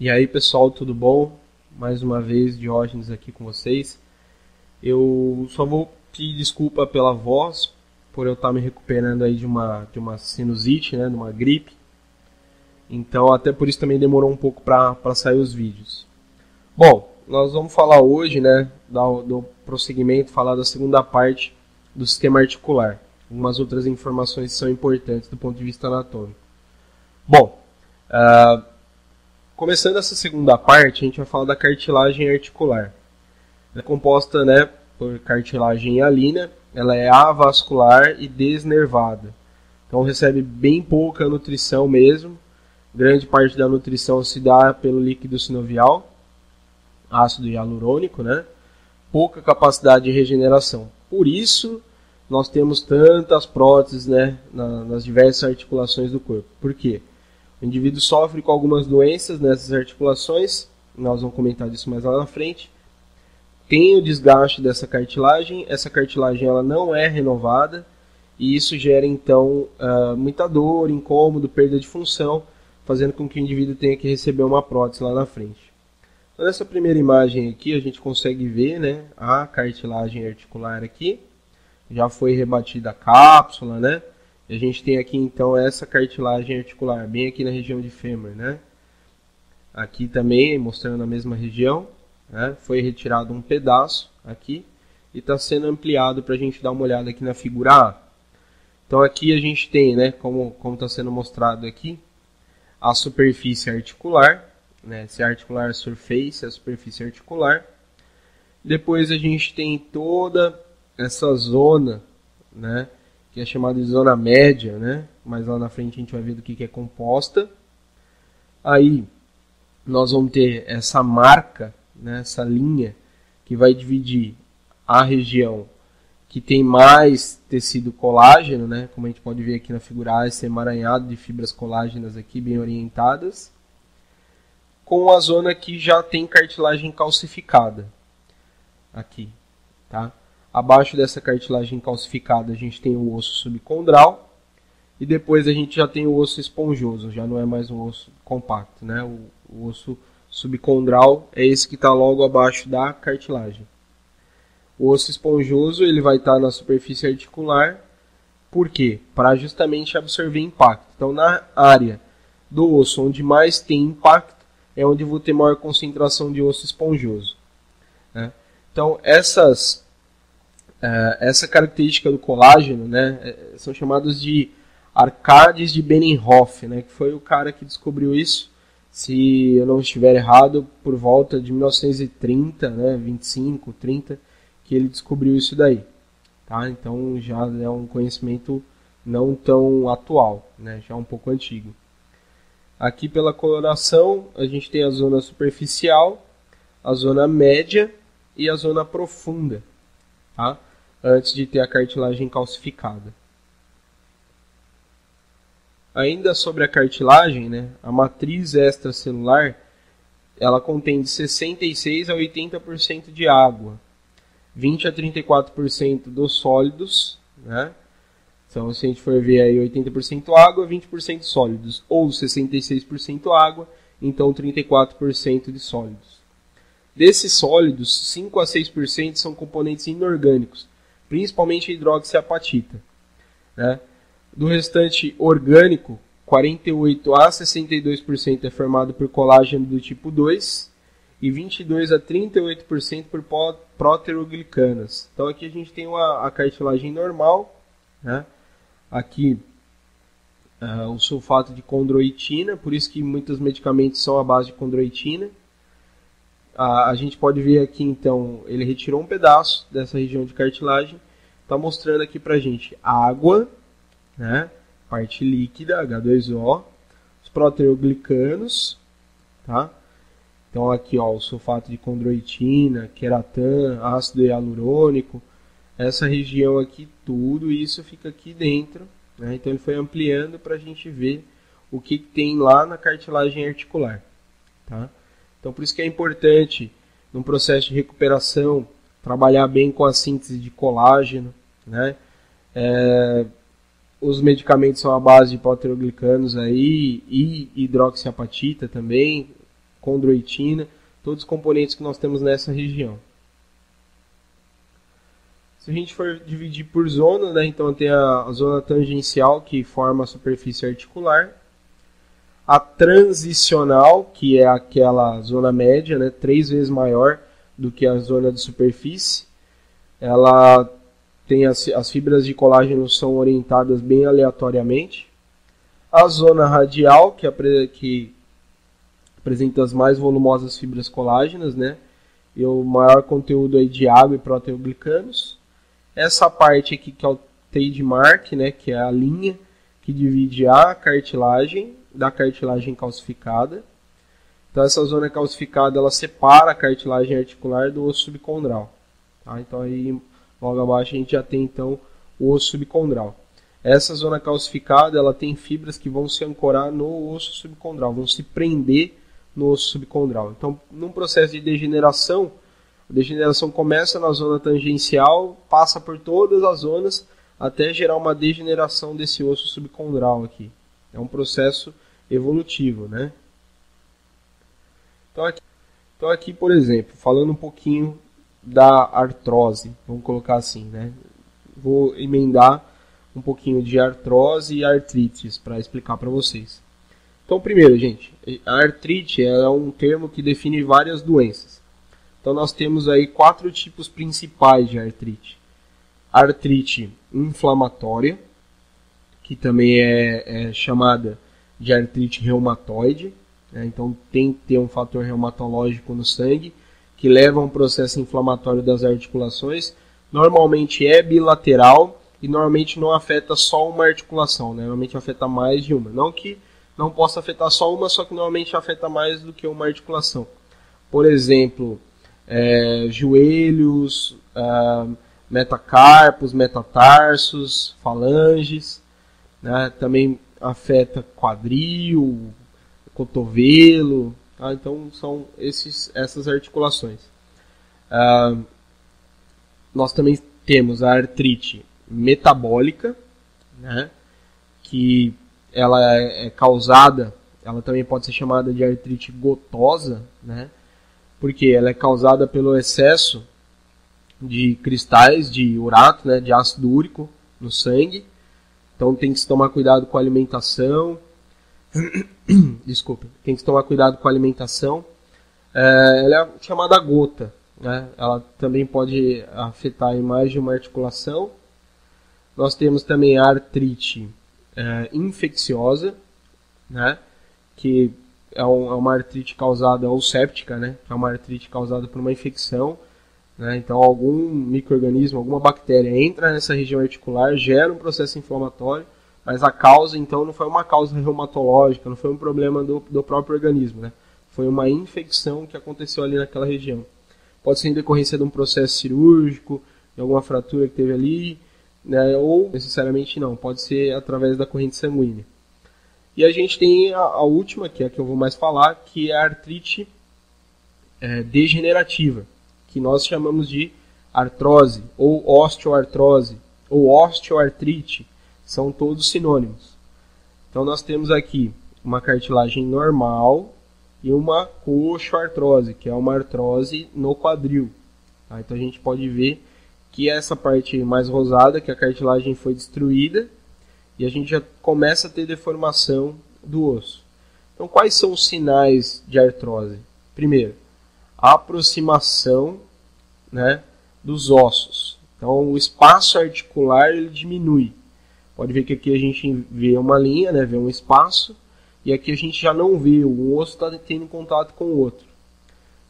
E aí pessoal, tudo bom? Mais uma vez, Diógenes aqui com vocês. Eu só vou pedir desculpa pela voz, por eu estar me recuperando aí de uma sinusite, né, de uma gripe. Então até por isso também demorou um pouco para sair os vídeos. Bom, nós vamos falar hoje, né, do prosseguimento, falar da segunda parte do sistema articular. Algumas outras informações que são importantes do ponto de vista anatômico. Bom, começando essa segunda parte, a gente vai falar da cartilagem articular. Ela é composta, né, por cartilagem hialina, ela é avascular e desnervada. Então recebe bem pouca nutrição mesmo. Grande parte da nutrição se dá pelo líquido sinovial, ácido hialurônico, né? Pouca capacidade de regeneração. Por isso, nós temos tantas próteses, né, nas diversas articulações do corpo. Por quê? O indivíduo sofre com algumas doenças nessas articulações, nós vamos comentar disso mais lá na frente. Tem o desgaste dessa cartilagem, essa cartilagem ela não é renovada, e isso gera então muita dor, incômodo, perda de função, fazendo com que o indivíduo tenha que receber uma prótese lá na frente. Então, nessa primeira imagem aqui, a gente consegue ver, né, a cartilagem articular aqui, já foi rebatida a cápsula, né? E a gente tem aqui então essa cartilagem articular, bem aqui na região de fêmur, né? Aqui também, mostrando a mesma região, né? Foi retirado um pedaço aqui e está sendo ampliado para a gente dar uma olhada aqui na figura A. Então aqui a gente tem, né, como está sendo mostrado aqui, a superfície articular, né? Esse articular surface, a superfície articular. Depois a gente tem toda essa zona, né, que é chamada de zona média, né? Mas lá na frente a gente vai ver do que é composta. Aí nós vamos ter essa marca, né, essa linha que vai dividir a região que tem mais tecido colágeno, né? Como a gente pode ver aqui na figura A, esse emaranhado de fibras colágenas aqui bem orientadas, com a zona que já tem cartilagem calcificada aqui, tá? Abaixo dessa cartilagem calcificada a gente tem o osso subcondral e depois a gente já tem o osso esponjoso, já não é mais um osso compacto, né? O osso subcondral é esse que está logo abaixo da cartilagem. O osso esponjoso ele vai estar na superfície articular, por quê? Para justamente absorver impacto. Então na área do osso onde mais tem impacto é onde vou ter maior concentração de osso esponjoso, né? Então essa característica do colágeno, né, são chamados de Arcades de Benioff, né, que foi o cara que descobriu isso, se eu não estiver errado, por volta de 1930, né, 25, 30, que ele descobriu isso daí. Tá? Então já é um conhecimento não tão atual, né, já um pouco antigo. Aqui pela coloração a gente tem a zona superficial, a zona média e a zona profunda, tá? Antes de ter a cartilagem calcificada. Ainda sobre a cartilagem, né, a matriz extracelular ela contém de 66% a 80% de água, 20% a 34% dos sólidos, né? Então se a gente for ver aí 80% água, 20% sólidos, ou 66% água, então 34% de sólidos. Desses sólidos, 5 a 6% são componentes inorgânicos, principalmente a hidroxiapatita, né? Do restante orgânico, 48 a 62% é formado por colágeno do tipo 2 e 22 a 38% por proteroglicanas. Então aqui a gente tem a cartilagem normal, né? Aqui o sulfato de condroitina, por isso que muitos medicamentos são à base de condroitina. A gente pode ver aqui então, ele retirou um pedaço dessa região de cartilagem, está mostrando aqui pra gente água, né? Parte líquida, H2O, os proteoglicanos, tá? Então aqui ó, o sulfato de condroitina, queratan, ácido hialurônico, essa região aqui, tudo isso fica aqui dentro, né? Então ele foi ampliando para a gente ver o que tem lá na cartilagem articular, tá? Então por isso que é importante, num processo de recuperação, trabalhar bem com a síntese de colágeno, né? Os medicamentos são à base de proteoglicanos aí, e hidroxiapatita também, condroitina, todos os componentes que nós temos nessa região. Se a gente for dividir por zona, né, então tem a zona tangencial, que forma a superfície articular, a transicional, que é aquela zona média, né, 3 vezes maior do que a zona de superfície. Ela tem as fibras de colágeno são orientadas bem aleatoriamente. A zona radial, que apresenta as mais volumosas fibras colágenas, né, e o maior conteúdo aí de água e proteoglicanos. Essa parte aqui que é o trademark, né, que é a linha que divide a cartilagem da cartilagem calcificada. Então essa zona calcificada ela separa a cartilagem articular do osso subcondral. Tá? Então aí logo abaixo a gente já tem então o osso subcondral. Essa zona calcificada ela tem fibras que vão se ancorar no osso subcondral, vão se prender no osso subcondral. Então num processo de degeneração, a degeneração começa na zona tangencial, passa por todas as zonas até gerar uma degeneração desse osso subcondral aqui. É um processo evolutivo, né? Então aqui, por exemplo, falando um pouquinho da artrose, vamos colocar assim, né? Vou emendar um pouquinho de artrose e artrites para explicar para vocês. Então, primeiro, gente, a artrite é um termo que define várias doenças. Então nós temos aí 4 tipos principais de artrite. Artrite inflamatória, que também é chamada de artrite reumatoide, né? Então tem que ter um fator reumatológico no sangue, que leva a um processo inflamatório das articulações. Normalmente é bilateral e normalmente não afeta só uma articulação, né? Normalmente afeta mais de uma. Não que não possa afetar só uma, só que normalmente afeta mais do que uma articulação. Por exemplo, joelhos, metacarpos, metatarsos, falanges, né? Também afeta quadril, cotovelo, tá? Então são essas articulações. Nós também temos a artrite metabólica, né? Que ela é causada, ela também pode ser chamada de artrite gotosa, né? Porque ela é causada pelo excesso de cristais de urato, né, de ácido úrico no sangue. Então tem que se tomar cuidado com a alimentação. Desculpa, tem que se tomar cuidado com a alimentação. Ela é chamada gota, né? Ela também pode afetar em mais de uma articulação. Nós temos também a artrite infecciosa, né? Que é uma artrite causada, ou séptica, né? Que é uma artrite causada por uma infecção, né? Então algum micro-organismo, alguma bactéria entra nessa região articular, gera um processo inflamatório, mas a causa então não foi uma causa reumatológica, não foi um problema do próprio organismo, né? Foi uma infecção que aconteceu ali naquela região. Pode ser em decorrência de um processo cirúrgico, de alguma fratura que teve ali, né? Ou necessariamente não, pode ser através da corrente sanguínea. E a gente tem a última, que é a que eu vou mais falar, que é a artrite degenerativa, que nós chamamos de artrose, ou osteoartrose, ou osteoartrite, são todos sinônimos. Então nós temos aqui uma cartilagem normal e uma coxoartrose, que é uma artrose no quadril. Tá? Então a gente pode ver que essa parte mais rosada, que a cartilagem foi destruída, e a gente já começa a ter deformação do osso. Então quais são os sinais de artrose? Primeiro, a aproximação, né, dos ossos. Então o espaço articular ele diminui. Pode ver que aqui a gente vê uma linha, né, vê um espaço, e aqui a gente já não vê, o osso está tendo contato com o outro.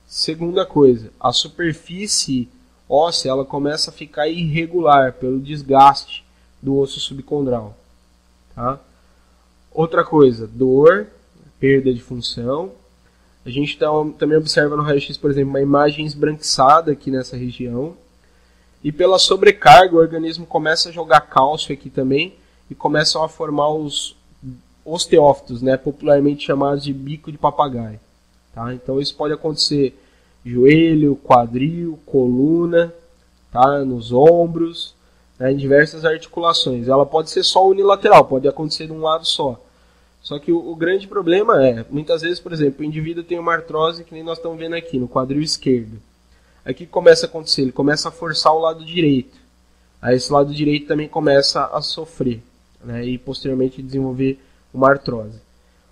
Segunda coisa, a superfície óssea ela começa a ficar irregular pelo desgaste do osso subcondral. Tá? Outra coisa, dor, perda de função. A gente também observa no raio-x, por exemplo, uma imagem esbranquiçada aqui nessa região. E pela sobrecarga, o organismo começa a jogar cálcio aqui também e começam a formar os osteófitos, né, popularmente chamados de bico de papagaio. Tá? Então isso pode acontecer joelho, quadril, coluna, tá? Nos ombros, né, em diversas articulações. Ela pode ser só unilateral, pode acontecer de um lado só. Só que o grande problema é, muitas vezes, por exemplo, o indivíduo tem uma artrose, que nem nós estamos vendo aqui, no quadril esquerdo. Aí o que começa a acontecer? Ele começa a forçar o lado direito. Aí esse lado direito também começa a sofrer, né, e posteriormente desenvolver uma artrose.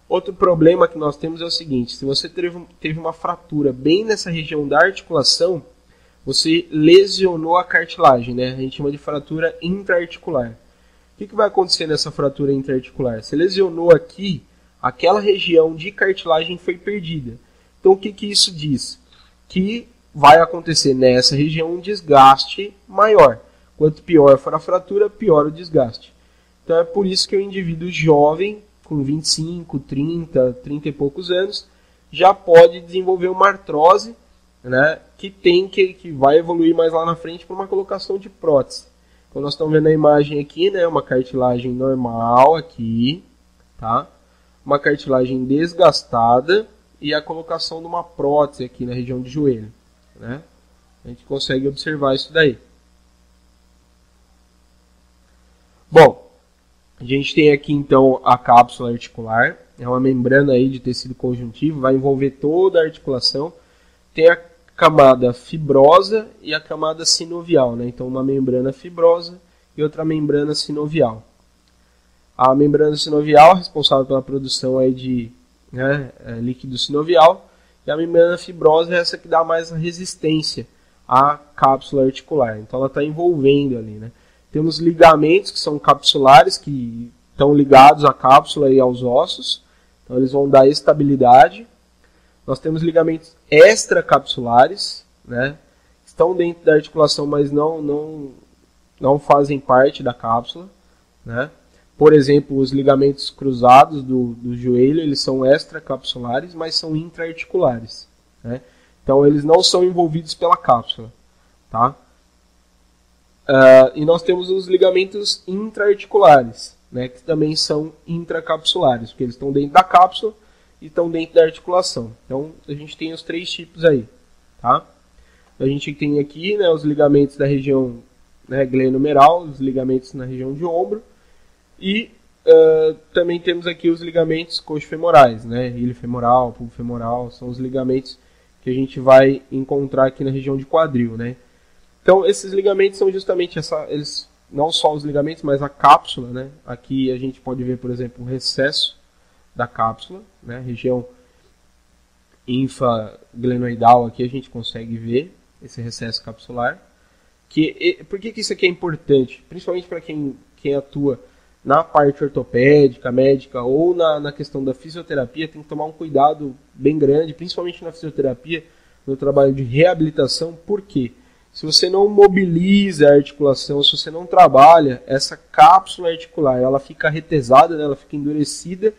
Outro problema que nós temos é o seguinte: se você teve uma fratura bem nessa região da articulação, você lesionou a cartilagem, né? A gente chama de fratura intraarticular. O que vai acontecer nessa fratura intraarticular? Você lesionou aqui, aquela região de cartilagem foi perdida. Então o que isso diz? Que vai acontecer nessa região um desgaste maior. Quanto pior for a fratura, pior o desgaste. Então é por isso que o indivíduo jovem, com 25, 30 e poucos anos, já pode desenvolver uma artrose, né, que vai evoluir mais lá na frente para uma colocação de prótese. Então nós estamos vendo a imagem aqui, né, uma cartilagem normal aqui, tá? Uma cartilagem desgastada e a colocação de uma prótese aqui na região do joelho, né? A gente consegue observar isso daí. Bom, a gente tem aqui então a cápsula articular, é uma membrana aí de tecido conjuntivo, vai envolver toda a articulação. Tem a camada fibrosa e a camada sinovial, né? Então uma membrana fibrosa e outra membrana sinovial. A membrana sinovial é responsável pela produção aí de, né, líquido sinovial, e a membrana fibrosa é essa que dá mais resistência à cápsula articular. Então ela está envolvendo ali, né? Temos ligamentos que são capsulares, que estão ligados à cápsula e aos ossos. Então eles vão dar estabilidade. Nós temos ligamentos extracapsulares, né? Estão dentro da articulação, mas não fazem parte da cápsula, né? Por exemplo, os ligamentos cruzados do joelho, eles são extracapsulares, mas são intraarticulares, né? Então eles não são envolvidos pela cápsula, tá? E nós temos os ligamentos intraarticulares, né, que também são intracapsulares, porque eles estão dentro da cápsula e estão dentro da articulação. Então a gente tem os três tipos aí, tá? A gente tem aqui, né, os ligamentos da região, né, glenomeral, os ligamentos na região de ombro, e também temos aqui os ligamentos coxofemorais, né, ilho femoral, pulso femoral, são os ligamentos que a gente vai encontrar aqui na região de quadril, né? Então, esses ligamentos são justamente eles, não só os ligamentos, mas a cápsula, né? Aqui a gente pode ver, por exemplo, o recesso da cápsula, né? Região infaglenoidal, aqui a gente consegue ver esse recesso capsular. Por que isso aqui é importante? Principalmente para quem atua na parte ortopédica, médica ou na questão da fisioterapia, tem que tomar um cuidado bem grande, principalmente na fisioterapia, no trabalho de reabilitação. Por quê? Se você não mobiliza a articulação, se você não trabalha, essa cápsula articular, ela fica retesada, né? Ela fica endurecida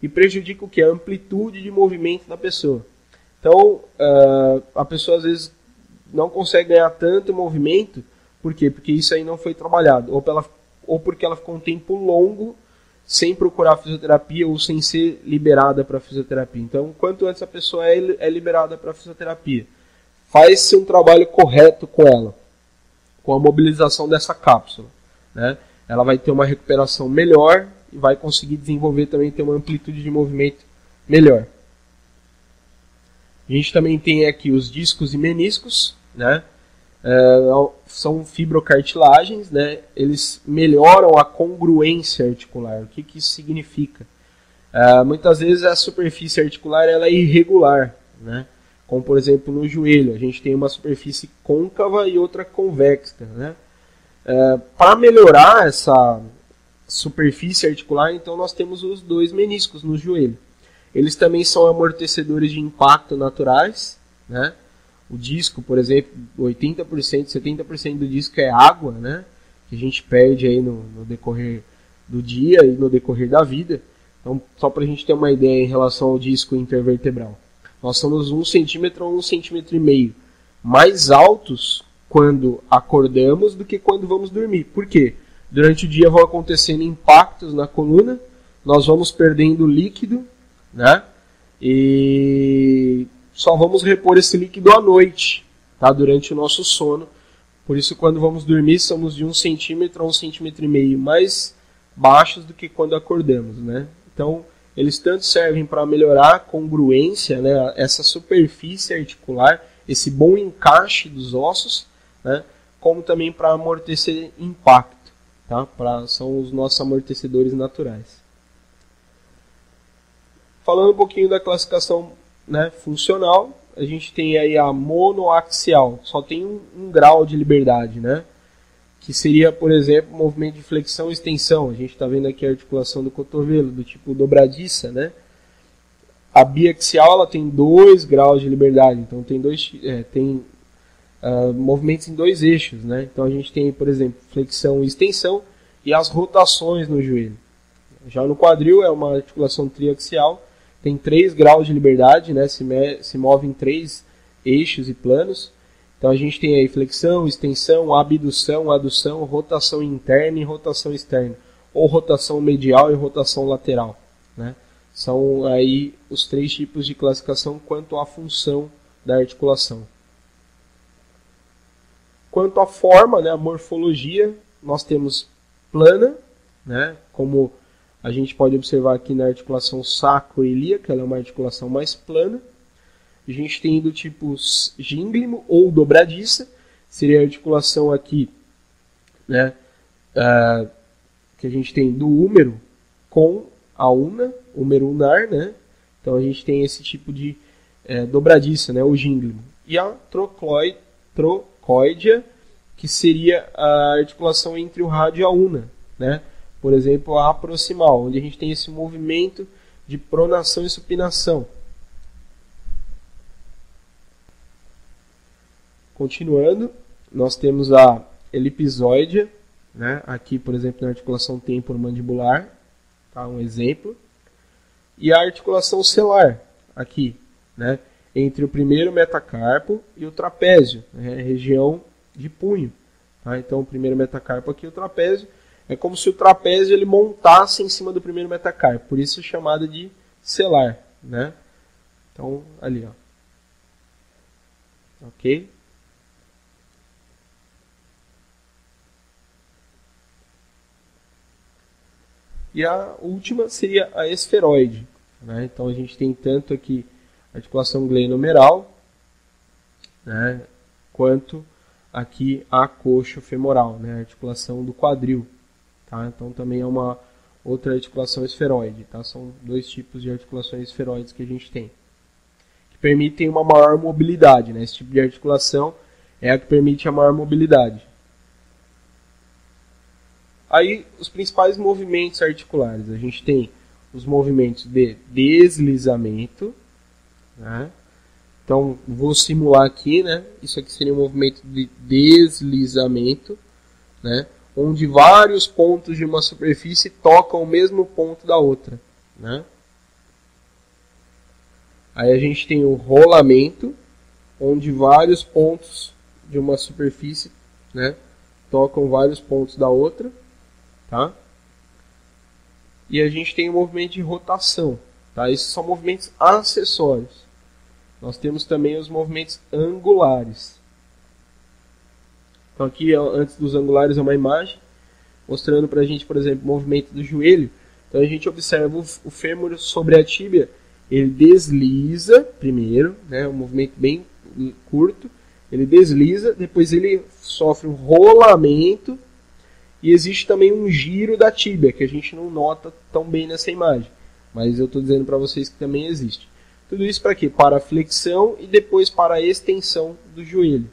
e prejudica o que? A amplitude de movimento da pessoa. Então, a pessoa às vezes não consegue ganhar tanto movimento. Por quê? Porque isso aí não foi trabalhado. Ou porque ela ficou um tempo longo sem procurar fisioterapia ou sem ser liberada para fisioterapia. Então, quanto antes a pessoa é liberada para fisioterapia, faz-se um trabalho correto com ela, com a mobilização dessa cápsula, né? Ela vai ter uma recuperação melhor e vai conseguir desenvolver também, ter uma amplitude de movimento melhor. A gente também tem aqui os discos e meniscos, né? São fibrocartilagens, né? Eles melhoram a congruência articular. O que isso significa? Muitas vezes a superfície articular ela é irregular, né? Como, por exemplo, no joelho, a gente tem uma superfície côncava e outra convexa, né? Para melhorar essa superfície articular, então nós temos os dois meniscos no joelho. Eles também são amortecedores de impacto naturais, né? O disco, por exemplo, 80%, 70% do disco é água, né? Que a gente perde aí no decorrer do dia e no decorrer da vida. Então, só para a gente ter uma ideia em relação ao disco intervertebral. Nós somos 1 centímetro ou 1,5 cm mais altos quando acordamos do que quando vamos dormir. Por quê? Durante o dia vão acontecendo impactos na coluna, nós vamos perdendo líquido, né? E só vamos repor esse líquido à noite, tá? Durante o nosso sono. Por isso, quando vamos dormir, somos de 1 centímetro a 1,5 cm mais baixos do que quando acordamos, né? Então, eles tanto servem para melhorar a congruência, né, essa superfície articular, esse bom encaixe dos ossos, né, como também para amortecer impacto. Tá? São os nossos amortecedores naturais. Falando um pouquinho da classificação, né, funcional, a gente tem aí a monoaxial, só tem um grau de liberdade, né? Que seria, por exemplo, o movimento de flexão e extensão. A gente está vendo aqui a articulação do cotovelo, do tipo dobradiça, né? A biaxial ela tem 2 graus de liberdade, então tem movimentos em 2 eixos, né? Então a gente tem, por exemplo, flexão e extensão e as rotações no joelho. Já no quadril é uma articulação triaxial, tem 3 graus de liberdade, né? Se move em 3 eixos e planos. Então a gente tem aí flexão, extensão, abdução, adução, rotação interna e rotação externa, ou rotação medial e rotação lateral, né? São aí os 3 tipos de classificação quanto à função da articulação. Quanto à forma, né, a morfologia, nós temos plana, né, como a gente pode observar aqui na articulação sacroiliaca, ela é uma articulação mais plana. A gente tem do tipo gínglimo ou dobradiça, seria a articulação aqui, né, que a gente tem do húmero com a una, húmero unar, né? Então a gente tem esse tipo de dobradiça, né, o gínglimo. E a trocoidea, que seria a articulação entre o rádio e a una, né? Por exemplo, a proximal, onde a gente tem esse movimento de pronação e supinação. Continuando, nós temos a elipsoidea, né? Aqui, por exemplo, na articulação temporomandibular, tá? Um exemplo. E a articulação celular, aqui, né? Entre o primeiro metacarpo e o trapézio, né? Região de punho. Tá? Então, o primeiro metacarpo aqui, o trapézio, é como se o trapézio ele montasse em cima do primeiro metacarpo, por isso é chamado de celular, né? Então, ali, ó. Ok? E a última seria a esferoide, né? Então a gente tem tanto aqui a articulação glenohumeral, né, quanto aqui a coxo-femoral, né, a articulação do quadril. Tá? Então também é uma outra articulação esferoide. Tá? São 2 tipos de articulações esferoides que a gente tem, que permitem uma maior mobilidade. Né? Esse tipo de articulação é a que permite a maior mobilidade. Aí, os principais movimentos articulares. A gente tem os movimentos de deslizamento. Né? Então, vou simular aqui. Né? Isso aqui seria um movimento de deslizamento. Né? Onde vários pontos de uma superfície tocam o mesmo ponto da outra. Né? Aí a gente tem o rolamento, onde vários pontos de uma superfície, né, tocam vários pontos da outra. Tá? E a gente tem o movimento de rotação. Tá? Esses são movimentos acessórios. Nós temos também os movimentos angulares. Então aqui, antes dos angulares, é uma imagem mostrando para a gente, por exemplo, o movimento do joelho. Então a gente observa o fêmur sobre a tíbia, ele desliza primeiro, né, um movimento bem curto, ele desliza, depois ele sofre um rolamento. E existe também um giro da tíbia, que a gente não nota tão bem nessa imagem. Mas eu estou dizendo para vocês que também existe. Tudo isso para quê? Para a flexão e depois para a extensão do joelho.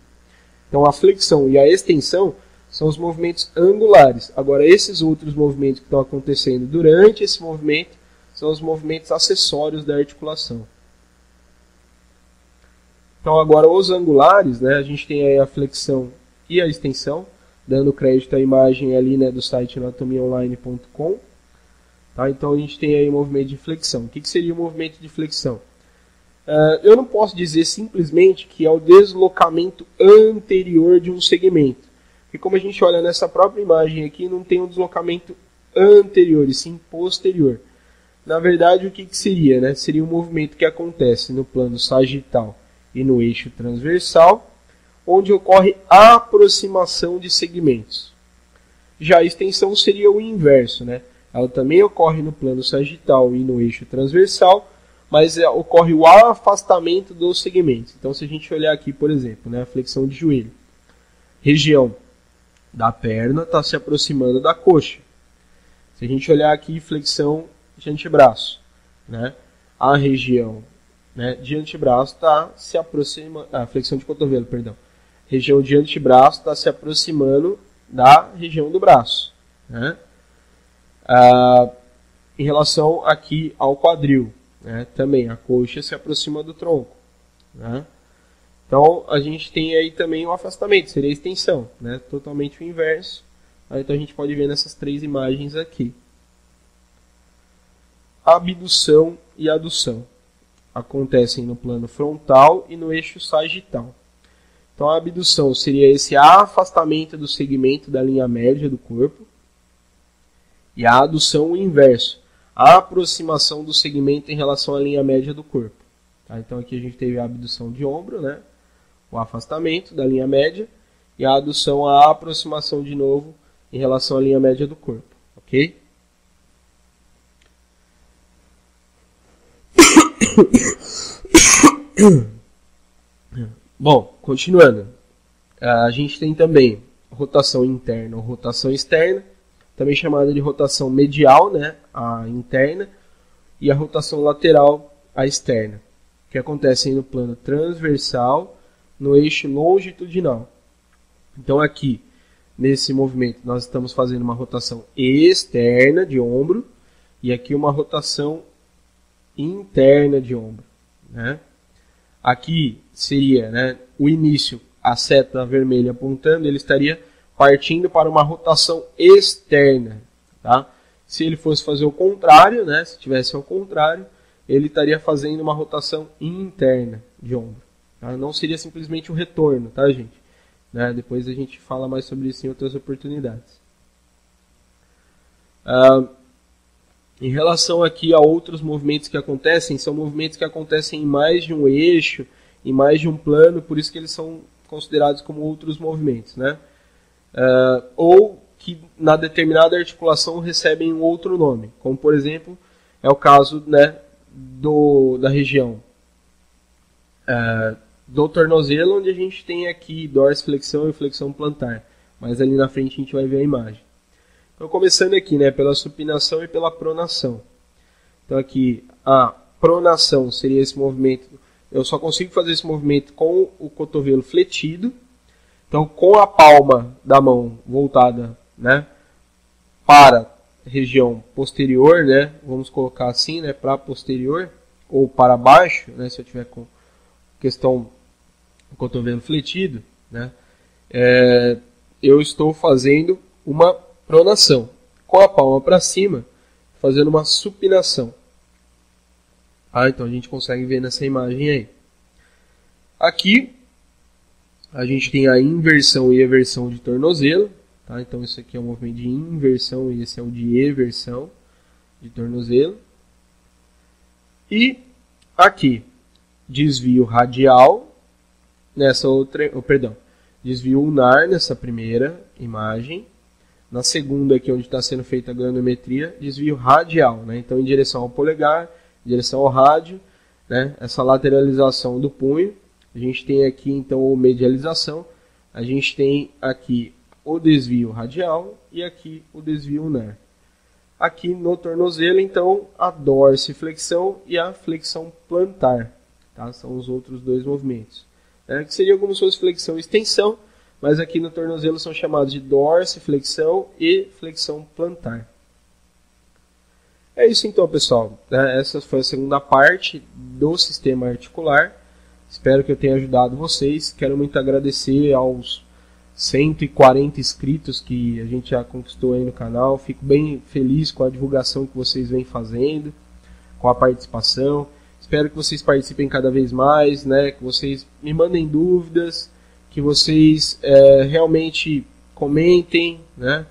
Então a flexão e a extensão são os movimentos angulares. Agora esses outros movimentos que estão acontecendo durante esse movimento são os movimentos acessórios da articulação. Então agora os angulares, né, a gente tem aí a flexão e a extensão. Dando crédito à imagem ali, né, do site anatomiaonline.com. Tá? Então a gente tem aí o movimento de flexão. O que seria o movimento de flexão? Eu não posso dizer simplesmente que é o deslocamento anterior de um segmento. Porque como a gente olha nessa própria imagem aqui, não tem um deslocamento anterior, e sim posterior. Na verdade, o que seria? Né? Seria um movimento que acontece no plano sagital e no eixo transversal, onde ocorre a aproximação de segmentos. Já a extensão seria o inverso, né? ela também ocorre no plano sagital e no eixo transversal, mas ocorre o afastamento dos segmentos. Então, se a gente olhar aqui, por exemplo, né, a flexão de joelho, região da perna está se aproximando da coxa. Se a gente olhar aqui, flexão de antebraço, né, a região, né, de antebraço está se aproximando, flexão de cotovelo, perdão. Região de antebraço está se aproximando da região do braço, né? Em relação aqui ao quadril, né, também a coxa se aproxima do tronco, né? Então a gente tem aí também o afastamento, seria a extensão, né, totalmente o inverso. Então a gente pode ver nessas 3 imagens aqui. Abdução e adução acontecem no plano frontal e no eixo sagital. Então a abdução seria esse afastamento do segmento da linha média do corpo. E a adução o inverso, a aproximação do segmento em relação à linha média do corpo. Tá? Então aqui a gente teve a abdução de ombro, né? O afastamento da linha média, e a adução, a aproximação de novo em relação à linha média do corpo. Ok? Bom, continuando. A gente tem também rotação interna ou rotação externa, também chamada de rotação medial, né, a interna, e a rotação lateral, a externa, que acontecem no plano transversal, no eixo longitudinal. Então aqui, nesse movimento, nós estamos fazendo uma rotação externa de ombro, e aqui uma rotação interna de ombro, né? Aqui seria, né, o início, a seta vermelha apontando, ele estaria partindo para uma rotação externa. Tá? Se ele fosse fazer o contrário, né, se tivesse ao contrário, ele estaria fazendo uma rotação interna de ombro. Tá? Não seria simplesmente um retorno, tá, gente? Né? Depois a gente fala mais sobre isso em outras oportunidades. Em relação aqui a outros movimentos que acontecem, são movimentos que acontecem em mais de um eixo, em mais de um plano, por isso que eles são considerados como outros movimentos, né? Ou que na determinada articulação recebem um outro nome, como por exemplo é o caso, né, da região do tornozelo, onde a gente tem aqui dorsiflexão e flexão plantar, mas ali na frente a gente vai ver a imagem. Então, começando aqui, né, pela supinação e pela pronação. Então aqui a pronação seria esse movimento, eu só consigo fazer esse movimento com o cotovelo fletido. Então, com a palma da mão voltada, né, para a região posterior, né, vamos colocar assim, né, para posterior, ou para baixo, né, se eu tiver com questão do cotovelo fletido, né, eu estou fazendo uma pronação. Com a palma para cima, fazendo uma supinação. Então a gente consegue ver nessa imagem aí. Aqui a gente tem a inversão e eversão de tornozelo. Tá? Então isso aqui é o movimento de inversão e esse é o de eversão de tornozelo. E aqui, desvio radial nessa outra, desvio ulnar nessa primeira imagem. Na segunda aqui, onde está sendo feita a goniometria, desvio radial, né? Então em direção ao polegar, em direção ao rádio, né? Essa lateralização do punho. A gente tem aqui então a medialização, a gente tem aqui o desvio radial e aqui o desvio ulnar. Aqui no tornozelo, então, a dorsiflexão e a flexão plantar. Tá? São os outros dois movimentos. Que seria como se fosse flexão e extensão, mas aqui no tornozelo são chamados de dorsiflexão e flexão plantar. É isso então, pessoal. Essa foi a segunda parte do sistema articular. Espero que eu tenha ajudado vocês. Quero muito agradecer aos 140 inscritos que a gente já conquistou aí no canal. Fico bem feliz com a divulgação que vocês vêm fazendo, com a participação. Espero que vocês participem cada vez mais, né? Que vocês me mandem dúvidas, que vocês realmente comentem, né?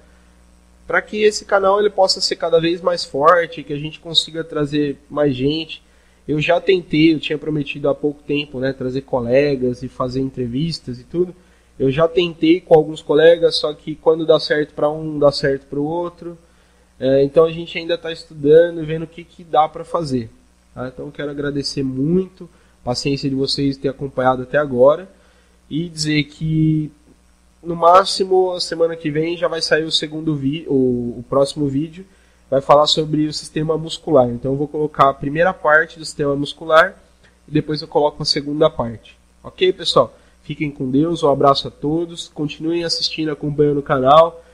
Para que esse canal ele possa ser cada vez mais forte, que a gente consiga trazer mais gente. Eu já tentei, eu tinha prometido há pouco tempo, né, trazer colegas e fazer entrevistas e tudo. Eu já tentei com alguns colegas, só que quando dá certo para um, dá certo para o outro. Então a gente ainda está estudando e vendo o que dá para fazer. Tá? Então eu quero agradecer muito a paciência de vocês ter acompanhado até agora e dizer que no máximo a semana que vem já vai sair o próximo vídeo, vai falar sobre o sistema muscular. Então eu vou colocar a primeira parte do sistema muscular e depois eu coloco a segunda parte. Ok, pessoal? Fiquem com Deus, um abraço a todos, continuem assistindo, acompanhando o canal,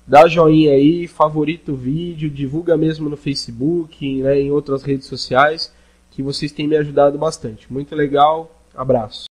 dá joinha aí, favorita o vídeo, divulga mesmo no Facebook, né, em outras redes sociais, que vocês têm me ajudado bastante. Muito legal, abraço.